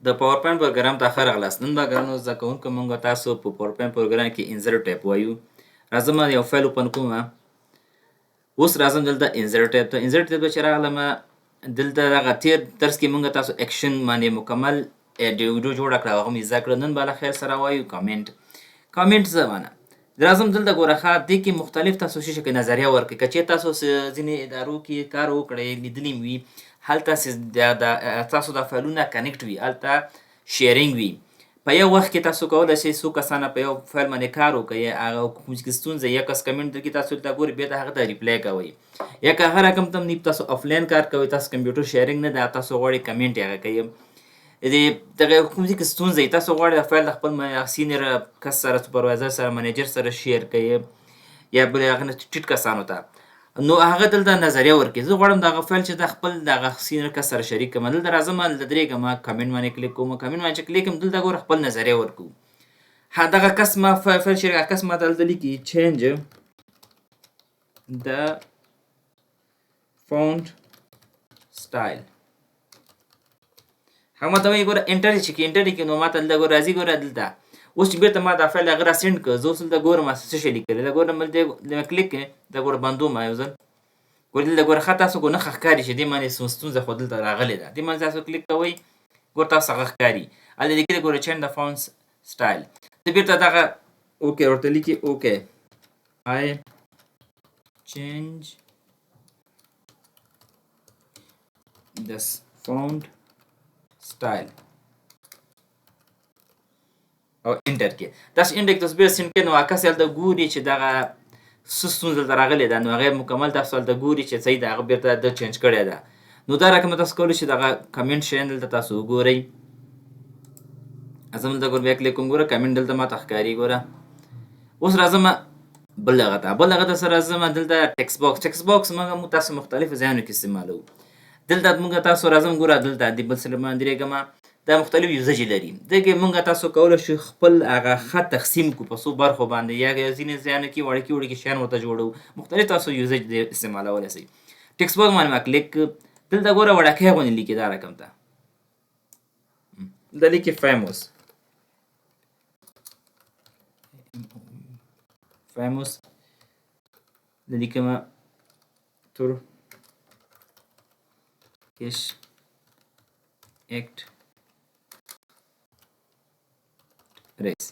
د پاور پوینټ پروګرام ته ښه راغلاست. نن به ګرانو زده کوونکو موږ تاسو په پاور پوینټ پروګرام کې انسرټ ټایپ وایو. راځم یو فایل اوپن کوم. اوس راځم دلته انسرټ ټایپ ته. انسرټ ټایپ ته چې راغلم دلته دغه تیر درس کې موږ تاسو اکشن باندې مکمل ویډیو جوړه کړه، هغه مې زده کړه. نن به له خیر سره وایو کامنټ. کامنټ څه معنی؟ راځم دلته ګوره ښه دې کې مختلف تاسو شي کې نظریه ورکړئ. که چېرې تاسو ځینې ادارو کې کار وکړئ لیدلی وي، هلته تاسو د فایلونه کنیکټ وي، هلته شیرینګ وي. په یو وخت کې تاسو کولی شئ څو کسانه په یو فایل باندې کار وکړئ. هغه کوم چې ستونزه یو کس کمنټ درکړي تاسو ته ګورئ، بیا د هغه ته ریپلی کوئ. یا که هغه رقم ته تاسو آفلاین کار کوئ، تاسو کمپیوټر شیرینګ نه ده، تاسو غواړئ کمنټ هغه کوئ. دغه کوم ځای کې ستونزه وي، تاسو غواړئ د فایل د خپل سینیر کس سره، سوپروایزر سره، منیجر سره شیر کړئ یا بل هغه نه ټیټ کسانو ته، نو هغه دلته نظریه ورکړي. زه غواړم دغه فایل چې د خپل دغه سینیر کس سره شریک کړم. دلته راځم دلته درېږم، کمنټ باندې کلیک کوم. کمنټ باندې چې کلیک کوم دلته ګوره خپل نظریه ورکوو. دغه کس ما فایل شریک کس ما دلته لیکي چینج د فونټ سټایل. هغه ماته وایي ګوره انټر چې کې انټر کې، نو ماته دلته ګوره راځي. ګوره دلته اوس چې بیرته ما دا فایل هغه راسینډ کړ، زه اوس دلته ګورم څه شی لیکلی ده. ګورم دلته کلیک کړې، دا ګوره بندوم یو ځل. ګوره دلته ګوره ښه تاسو ګوره نښه ښکاري چې دې باندې ستونزه خو دلته راغلې ده. دې باندې تاسو کلیک کوئ، ګوره تاسو هغه ښکاري. هلته لیکلي ګوره چینج د فونټ سټایل. زه بیرته دغه اوکې ورته لیکي اوکې آی چینج د فونټ سټایل او انټر کې. تاسو انټر کې تاسو بیا سینډ کړئ، نو هغه کس هلته ګوري چې دغه څه ستونزه دلته راغلې ده، نو هغه مکمل تاسو هلته ګوري چې صحیح ده، هغه بیرته د چینج کړې ده. نو دا رقم تاسو کولی شئ دغه کمنټ شیان دلته تاسو وګورئ. زه دلته ګوره بیا کلیک کوم، ګوره کمنټ دلته ماته ښکاري. ګوره اوس راځم بل هغه ته سره راځم دلته ټیکس باکس. ټیکس باکس موږ تاسو مختلفو ځایونو کې استعمالوو. دلته موږ تاسو راځم ګوره دلته د بل سره باندې درېږم، دا مختلف یوزج لري. دغه موږ تاسو کولی شو خپل هغه خط تقسیم کو په څو برخو باندې، یا ځینې ځایونو کې وړوکي وړوکي شیان ورته جوړو. مختلف تاسو یوزج استعمالولی شئ. ټیکس باکس باندې ما کلیک، دلته ګوره وړوکی غوندې لیکي دا رقم ته، دا لیکي فیموس. فیموس د لیکم ترکش اکټ ریس.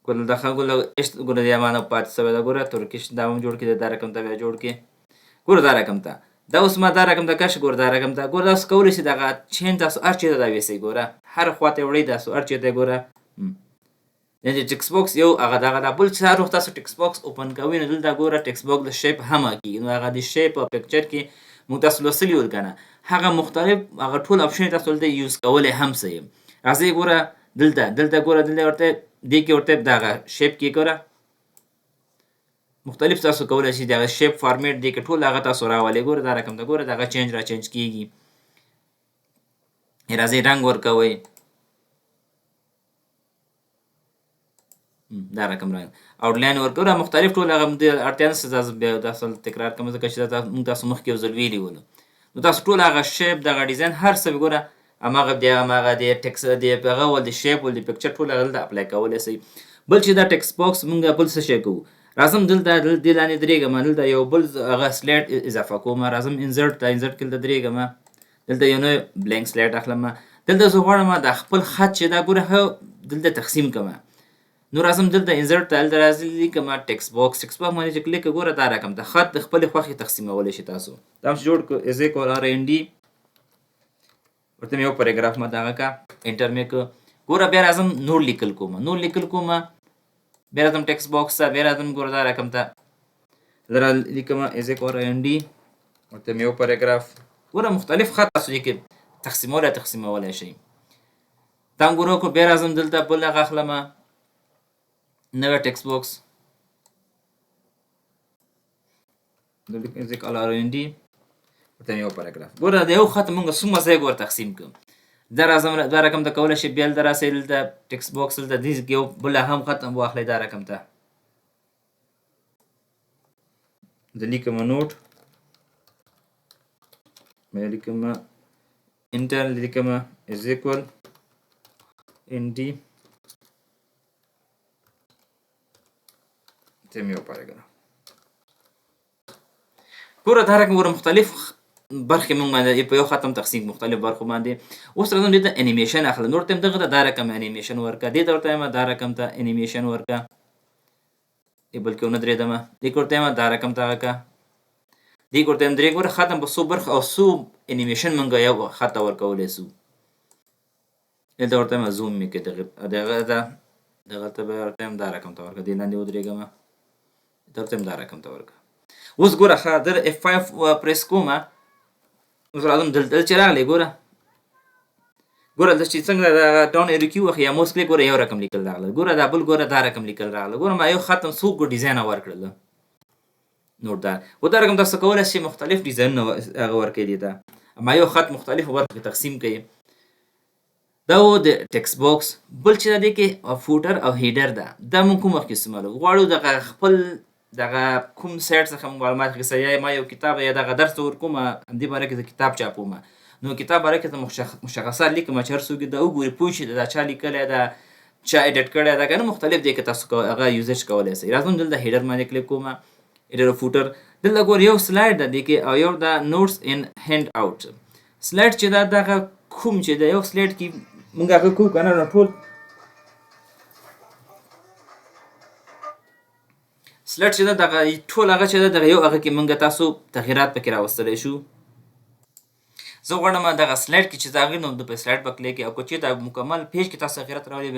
ګوره دغه ګوره د مانه پاتې شوی ده. ګوره ترکش دا هم جوړ کړي، دا رقم ته بیا جوړ کړي. ګوره دا رقم ته دا اوس ما دا رقم ته کش. ګوره دا رقم ته ګوره تاسو کولی شئ دغه چین تاسو هر چېرته دا ویسئ. ګوره هر خواته یې وړئ، تاسو هر چېرته ګوره یعنې ټیکس باکس یو هغه دغه ده. بل چې هر وخت تاسو ټیکس باکس اوپن کوئ، نو دلته ګوره ټیکس باکس د شیپ هم کېږي. نو هغه د شیپ او پکچر کې موږ تاسو لوستلي ول که نه، هغه مختلف هغه ټول اپشن تاسو دلته یوز کولی هم شئ. راځئ ګوره دلته ګوره دلته ورته دې کې ورته دغه شیپ کې ګوره مختلف تاسو کولی شئ دغه شیپ فارمیټ دې کې ټول هغه تاسو راولئ. ګوره دا رقم ته ګوره دغه چینج را چینج کېږي. راځئ رنګ ورکوئ، دا رقم رنګ آوټلاین ورکوو. مختلف ټول هغه اړتیا نشته زه بیا تاسو تکرار کوم، ځکه چې موږ تاسو مخکې یو ځل ویلي ولو. نو تاسو ټول هغه شیپ دغه ډیزاین هر څه ګوره هماغه د ټیکس د هغه ول د شیپ ول د پکچر ټول هغه دلته اپلای کولی شئ. بل چې دا ټیکس باکس موږ بل څه شی کوو، راځم دلته دې لاندې درېږم، دلته یو بل هغه سلایډ اضافه کوم. راځم انزرټ ته، انزرټ کې دلته درېږم، دلته یو نوی بلینک سلایډ اخلم. دلته زه غواړم د خپل خط چې دا ګوره دلته تقسیم کړم. نو راځم دلته انزرټ ته، دلته راځي لیکم ټیکس باکس. ټیکس باکس باندې چې کلیک ګوره دا رقم ته خط د خپلې خوښې تقسیمولی شئ. تاسو دا هم چې جوړ کړو از ایکوال آر این ډي، ورته مې یو پاراګراف ما دغه کا انټر مې کړ. ګوره بیا راځم نور لیکل کوم، بیا راځم ټیکس باکس ته، بیا راځم ګوره دا رقم ته لیکم از ایکوال آر این ډي، ورته مې یو پاراګراف. ګوره مختلف خط تاسو یې کې تقسیمولی شئ. دا هم ګوره وکړو. بیا راځم دلته بل هغه اخلم، نوی ټیکس باکس از ایکوال آر این ډي، ورته یو پاراګراف. ګوره د یو خط مونږ څومره ځای ګوره تقسیم کړو. دا راځم دا رقم ته کولی شئ بیا دلته راسئ، دلته ټیکس باکس دلته دې کې یو بل هم خط هم واخلئ. دا رقم ته د لیکم نوټ، بیا لیکم internal لیکمه is equal nd ته مې وپارېږه. ګوره دا رقم ګوره مختلف برخې مونږ باندې په یو ختم تقسیم مختلف برخو باندې. اوس راځم دې ته انیمیشن اخله. نور ټایم دغه دا رقم انیمیشن ورکه، دې ته ورته وایم دا رقم ته انیمیشن ورکه، بلکې ونه درېدمه، دې ته ورته وایم دا رقم ته هغه دې ورته وایم درې. ګوره ختم په څو برخه او څو انیمیشن مونږ یو خط ته ورکولی سو. دلته ورته وایم زوم مې کړې دغه ته به ورته وایم دا رقم ته ورکه، دې لاندې ودرېږمه، دلته ورته وایم دا رقم ته ورکه. اوس ګوره ښه در F5 پریس کومه. اوس راځم دلته چې راغلی ګوره دلته چې څنګه دا ډاون ایرو کي وخی یا موس کلیک ګوره یو رقم لیکل راغله. ګوره دا بل ګوره دا رقم لیکل راغله. ګوره ما یو ختم څو ډیزاین ورکړل. نور دا و دا رقم تاسو کولای شئ مختلف ډیزاینونه هغه ورکړئ. دي دا ما یو خط مختلف برخو کې تقسیم کړئ. دا و د ټیکس باکس. بل چې دا دی کې فوټر او هیډر ده، دا مونږ کوم وخت استعمالو غواړو دغه خپل دغه کوم سایټ څخه معلومات اخیسته، یا ما یو کتاب یا دغه درس ورکوم همدې باره کې زه کتاب چاپوم، نو کتاب باره کې زه مشخصات لیکم چې هر څوک دا وګوري پوه شي دا چا لیکلی ده، چا ایډیټ کړی ده، که نه مختلف دی که تاسو هغه یوزج کولی شئ. راځم دلته هیډر باندې کلیک کوم، هیډر او فوټر. دلته ګوره یو سلایډ ده دې کې او یو دا نوټس ان هینډ آوټ. سلایډ چې دا دغه کوم چې د یو سلایډ کې مونږ هغه کوو که نه ټول سلایډ چې ده دغه ټول هغه چې ده دغه یو هغه کې مونږ تاسو تغییرات پکې راوستلی شو. زه غواړم دغه سلایډ کې چې زه هغې نو د په سلایډ په کلیک او که چېرته مکمل پیج کې تاسو تغییرات راولي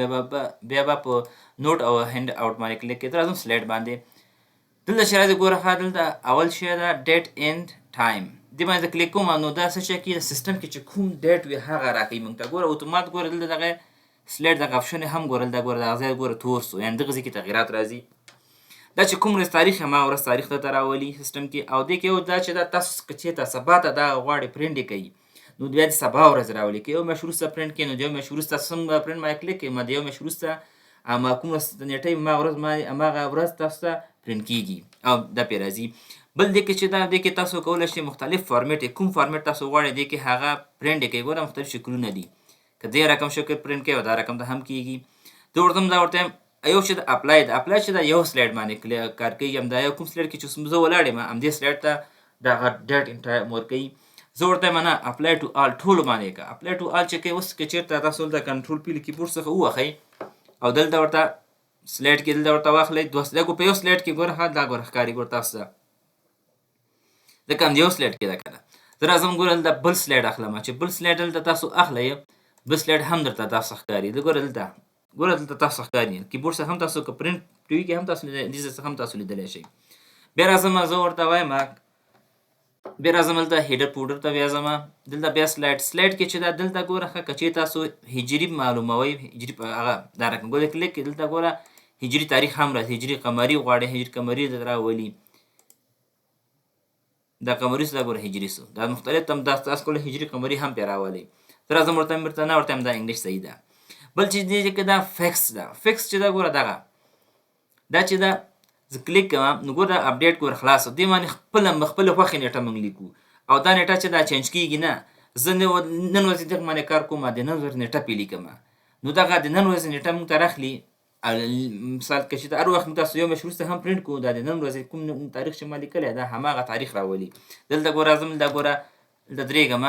بیا به په نوټ او هینډ آوټ باندې کلیک کړئ. راځم سلایډ باندې. دلته چې راځي ګوره ښه دلته اول شی ده ډیټ اینډ ټایم، دې باندې کلیک کوم نو دا څه شی کې سیسټم کې چې کوم ډیټ وي هغه راکوي مونږ ته. ګوره اتومات ګوره دلته دغه سلایډ دغه آپشن هم ګوره دلته ګوره دغه ځای ګوره تور سو، یعنې دغه ځای کې تغییرات راځي. دا چې کوم ورځ تاریخ هماغه ورځ تاریخ ته راولي سیسټم کې. او دې کې یو دا چې دا تاسو که چېرته سبا ته دا غواړئ پرنټ یې کوي نو بیا د سبا ورځ راولي. که یو میاشت وروسته پرنټ کړي نو د یو میاشت وروسته څنګه پرنټ باندې کلیک کړئ د یو میاشت وروسته ما کوم نیټه وي هماغه ورځ تاسو ته پرنټ کېږي او دا پرې راځي. بل دې کې چې دا دې کې تاسو کولی شئ مختلف فارمیټ کوم فارمیټ تاسو غواړئ دې کې هغه پرنټ یې کوي. ګوره مختلف شکلونه دي، که دې رقم شکل پرنټ کوي او دا رقم ته هم کېږي. زه ورته یو چې د اپلای ده، اپلای چې دا یو سلایډ باندې کار کوي، همدا یو کوم سلایډ کې چې زه ولاړ یم همدې سلایډ ته دغه ډیټ ان ټایم ورکوي. زه ورته وایم نه اپلای ټو آل ټولو باندې که اپلای ټو آل چې کوي. اوس که چېرته تاسو دلته کنټرول پی له کیبورډ څخه ووهئ او دلته ورته سلایډ کې دلته ورته واخلئ دا په یو سلایډ کې ګوره ښه دا ګوره ښکاري ګوره تاسو ته ځکه همد یو سلایډ کې ده که نه. زه راځم ګوره دلته بل سلایډ اخلم چې بل سلایډ دلته تاسو اخلئ بل سلایډ هم درته داسې ښکاري. ګوره دلته تاسو ښکاري کیبورډ څخه هم تاسو که پرنټ ټي وي کې هم تاسو دې څخه هم تاسو لیدلی شئ. بیا راځم زه ورته وایم بیا راځم دلته هیډر فوټر ته بیا ځم. دلته بیا سلایډ کې چې دا دلته ګوره ښه که چېرې تاسو هجري معلوموئ هجري هغه دا رقم ګوره کلیک کړئ دلته ګوره هجري تاریخ هم راځي، هجري قمري غواړئ هجري قمري درته راولي. دا قمري سو دا ګوره هجري سو دا مختلف تم دا تاسو کولی هجري قمري هم پرې راولئ. زه راځم ورته نه ورته وایم دا انګلیش صحیح ده. بل چې دی چې دا فکس ده، فکس چې دا ګوره دغه دا چې دا زه کلیک کوم نو ګوره اپډیټ ګوره خلاص دې باندې خپله خوښې نیټه موږ لیکو او دا نیټه چې دا چینج کېږي نه. زه نن ورځې دغه باندې کار کوم د نن ورځې نیټه پرې لیکم نو دغه د نن ورځې نیټه موږ ته راخلي. مثال که چې هر وخت موږ تاسو یو میاشت وروسته هم پرنټ کوو دا د نن ورځې کوم تاریخ چې ما لیکلی دا هماغه تاریخ راولي. دلته ګوره راځم دا ګوره دلته درېږم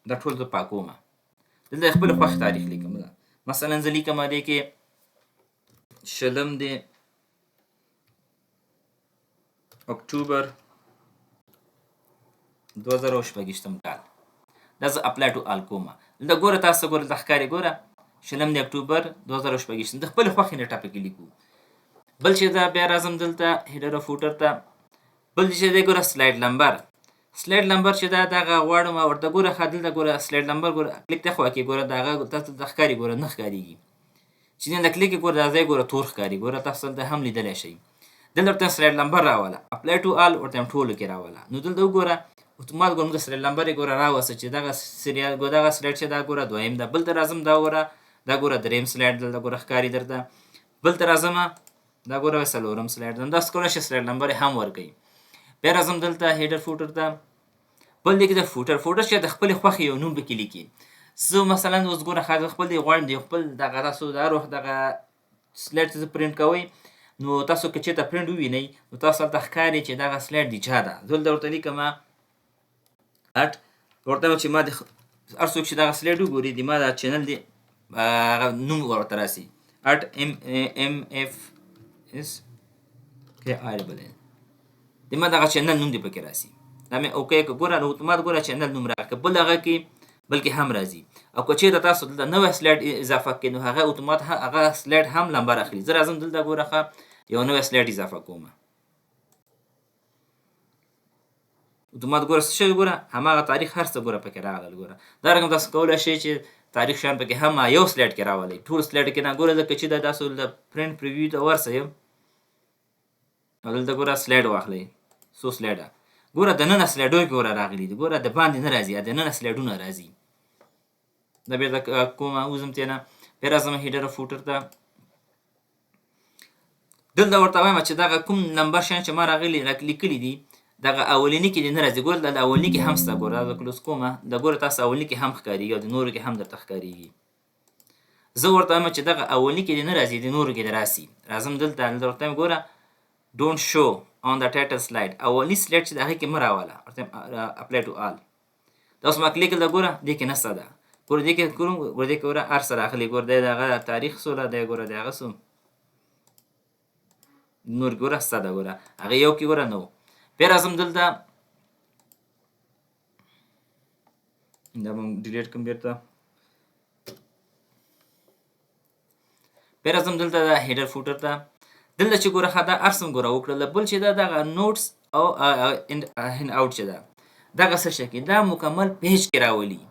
دا ټول زه پاکوم دلته خپل خوښ تاریخ لیکم. مثلا زه لیکم دې کې شلم دی اکتوبر 2016 کال. دا زه اپلای ټو آل کوم. دلته ګوره تاسو ګوره دلته ښکاري ګوره شلم دی اکتوبر 2016 د خپلې خوښې نیټه پکې لیکو. بل چې دا بیا راځم دلته هیډر او فوټر ته. بل چې دی ګوره سلایډ نمبر چې دا دغه غواړم ورته ګوره ښه دلته ګوره سلایډ نمبر ګوره کلیک ته خوا کې ګوره دغه تاسو ته ښکاري ګوره نه ښکارېږي چې دلته کلیک کې ګوره دا ځای ګوره تور ښکاري ګوره تاسو دلته هم لیدلی شئ. دلته ورته سلایډ نمبر راوله اپلای ټو آل ورته ټولو کې راوله نو دلته وګوره اتومات ګوره موږ سلایډ نمبر یې ګوره راوسته چې دغه سلایډ چې دا ګوره دویم ده. بل ته راځم دا ګوره دریم سلایډ دلته ګوره ښکاري درته. بل ته راځم دا ګوره څلورم سلایډ ده. داسې کولی شئ سلایډ نمبر یې هم ورکوي. بیا راځم دلته هیډر فوټر ته. بل دی کې د فوټر چې د خپل خوښې یو نوم پکې لیکي. زه مثلا اوس ګوره خاطر خپل دی غواړم دی خپل دغه تاسو د هر وخت دغه سلایډ چې پرینټ کوئ نو تاسو که چېرته پرینټ ووینئ نو تاسو هلته ښکاري چې دغه سلایډ د چا ده. زه دلته ورته لیکم اټ ورته وایم چې ما د هر څوک چې دغه سلایډ وګوري د ما د چینل دی هغه نوم ورته راسي اټ MFS KI د ما دغه چینل نوم دی پکې راسي. دا مې اوکې که ګوره نو اتومات ګوره چینل نوم راکړه. بل هغه کې بلکې هم راځي او که چېرته تاسو دلته نوی سلایډ اضافه کړئ نو هغه اتومات هغه سلایډ هم نمبر اخلي. زه راځم دلته ګوره ښه یو نوی سلایډ اضافه کوم اتومات ګوره څه شوي ګوره هماغه تاریخ هر څه ګوره پکې راغلل. ګوره دا رقم تاسو کولی شئ چې تاریخ شیان پکې هم یو سلایډ کې راولئ ټول سلایډ کې نه. ګوره ځکه چې دا تاسو د پرنټ پریویو ته ورسئ او دلته ګوره سلایډ واخلئ څو سلایډه ګوره دننه سلایډو کې ګوره راغلي دي ګوره د باندې نه راځي دننه سلایډونه راځي. دا بیا کومه وزم تېنه بیا راځم هیډر او فوټر ته. دلته ورته وایم چې دغه کوم نمبر شیان چې ما راغلي لیکلي دي دغه اولیني کې دې نه راځي. ګوره د اولیني کې هم شته ګوره دا کلوز کومه د ګوره تاسو اولیني کې هم ښکارېږي او د نورو کې هم درته ښکارېږي. زه ورته وایم چې دغه اولیني کې دې نه راځي د نورو کې دې راسي. راځم دلته ورته وایم ګوره don't show on the title slide اولي سلایډ چې د هغې کې مه راوله ورته apply to all. دا اوس ما کلیک کړله ګوره دې کې نشته ده ګوره دې کې کوم ګوره دې کې ګوره هر څه راغلي ګوره دی د هغه تاریخ سوله دی ګوره د هغه څه نور ګوره شته ده ګوره هغه یو کې ګوره نه و. بیا راځم دلته دا به ډیلیټ کړم بېرته. بیا راځم دلته د هیډر فوټر ته. دلته چې ګوره ښه دا هر څه ګوره وکړله بل چې دا دغه نوټس او هین اوټ چې ده دغه څه شی کې دا مکمل پیج کې راولي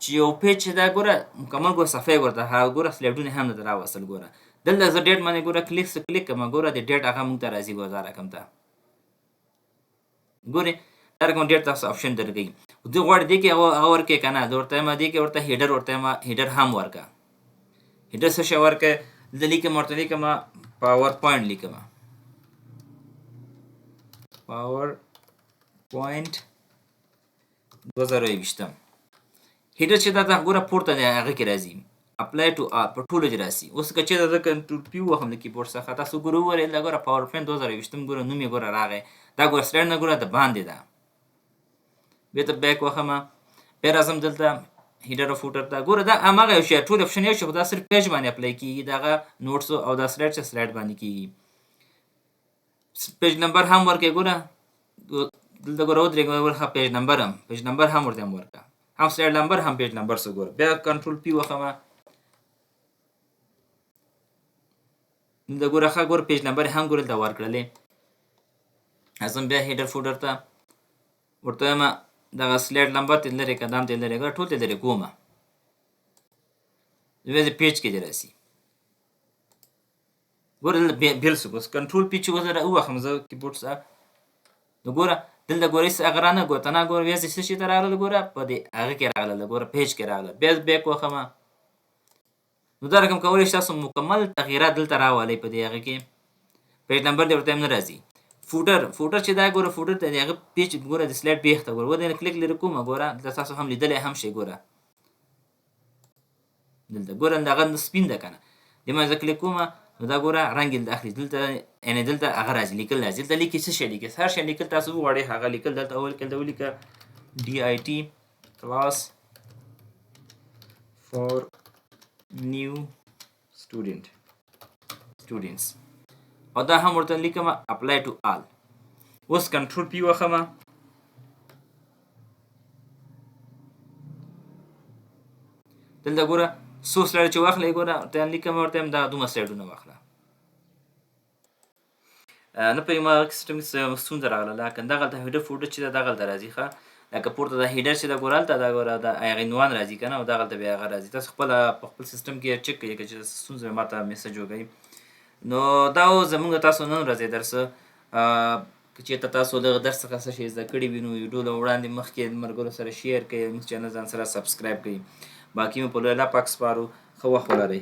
چې یو پیج چې دا ګوره مکمل ګوره صفحه یې ورته ګوره سلایډونه هم درته راوستل. ګوره دلته زه ډیټ باندې ګوره کلیک کړم ګوره د ډیټ هغه موږ ته راځي ګوره دا رقم ته ګورې دا رقم ډیټ تاسو آپشن درکوي. دوی غواړي دې کې هغه ورکړې که نه زه ورته وایم دې کې ورته هیډر ورته وایم هیډر هم ورکړه. هیډر څه شی ورکړه دلته لیکم ورته لیکم پاور پوینټ لیکم پاور پوینټ 2020 هیډر چې دا ګوره پورته دی هغه کې راځي اپلای ټو آل په ټولو کې راسي. اوس که چېرته زه کنټرول پی ووهم د کیبورډ څخه تاسو ګوره وویل دا ګوره پاور پوینټ 2020 ګوره نوم یې ګوره راغی دا ګوره سلایډ نه ګوره د باندې ده. بېرته بیک وهمه بیا راځم دلته هیډر او فوټر ته ګوره دا هماغه یو شی ټول اپشن یو شی خو دا صرف پیج باندې اپلای کېږي دغه نوټسو او دا سلایډ چې سلایډ باندې کېږي. پیج نمبر هم ورکړئ ګوره دلته ګوره ودرېږه ګوره ښه پیج نمبر هم ورته هم ورکړه هم سلایډ نمبر هم پیج نمبر څه ګوره. بیا کنټرول پی وخمه دلته ګوره ښه ګوره پیج نمبر هم ګوره دلته ورکړلې. راځم بیا هیډر فوټر ته ورته وایم دغه سلایډ نمبر ته لرې که دام ته لرې ګوره ټول ته لرې کومه بیا د پیج کې دې راسي ګوره دلته بیل شو بس کنټرول پی چې وزه ووهم زه کیبورډ څخه نو ګوره دلته ګوره هېڅ هغه رانه ګوته نه ګوره بیا چې څه شي ته راغلل ګوره په دې هغه کې راغلل ګوره پیج کې راغلل. بیا بیک وخمه نو دا رقم کولی شي تاسو مکمل تغییرات دلته راولئ په دې هغه کې. پیج نمبر دې ورته هم نه راځي. فوټر چې دا ګوره فوټر ته د هغه پیج ګوره د سلایډ بیخ ته ګوره ودې کلیک لرې کومه ګوره دلته تاسو هم لیدلی هم شئ ګوره دلته ګوره دغه سپین ده که نه دې باندې زه کلیک کومه نو دا ګوره رنګ یې اخلي دلته یعنې دلته هغه راځي لیکل راځي. دلته لیکي څه شی لیکي هر شی لیکل تاسو وغواړئ هغه لیکل دلته اول کې دلته ولیکه DIT class for new students او دا هم ورته لیکم apply to all. اوس کنټرول پی وخمه دلته ګوره څو سلایډ چې واخلئ ګوره ورته لیکم ورته هم دا دومره سلایډونه واخله. نه پوهېږم هغه سیسټم کې ستونزه راغله لکه دغلته هیډر فوټر چې ده دغلته راځي ښه لکه پورته د هیډر چې ده ګوره هلته دا ګوره د هغې عنوان راځي که نه او دغلته بیا هغه راځي. تاسو خپله په خپل سیسټم کې چک کړئ که چې ستونزه ما ته میسج وکړئ. نو دا زموږ تاسو نن ورځې درس که چېرته تاسو دغه درس څخه څه شی زده کړي وي نو ویډیو له وړاندې مخکې ملګرو سره شیر کړئ زموږ چینل ځان سره سبسکرایب کړئ. باقي مې په لوی الله پاک سپارو ښه وخت ولرئ.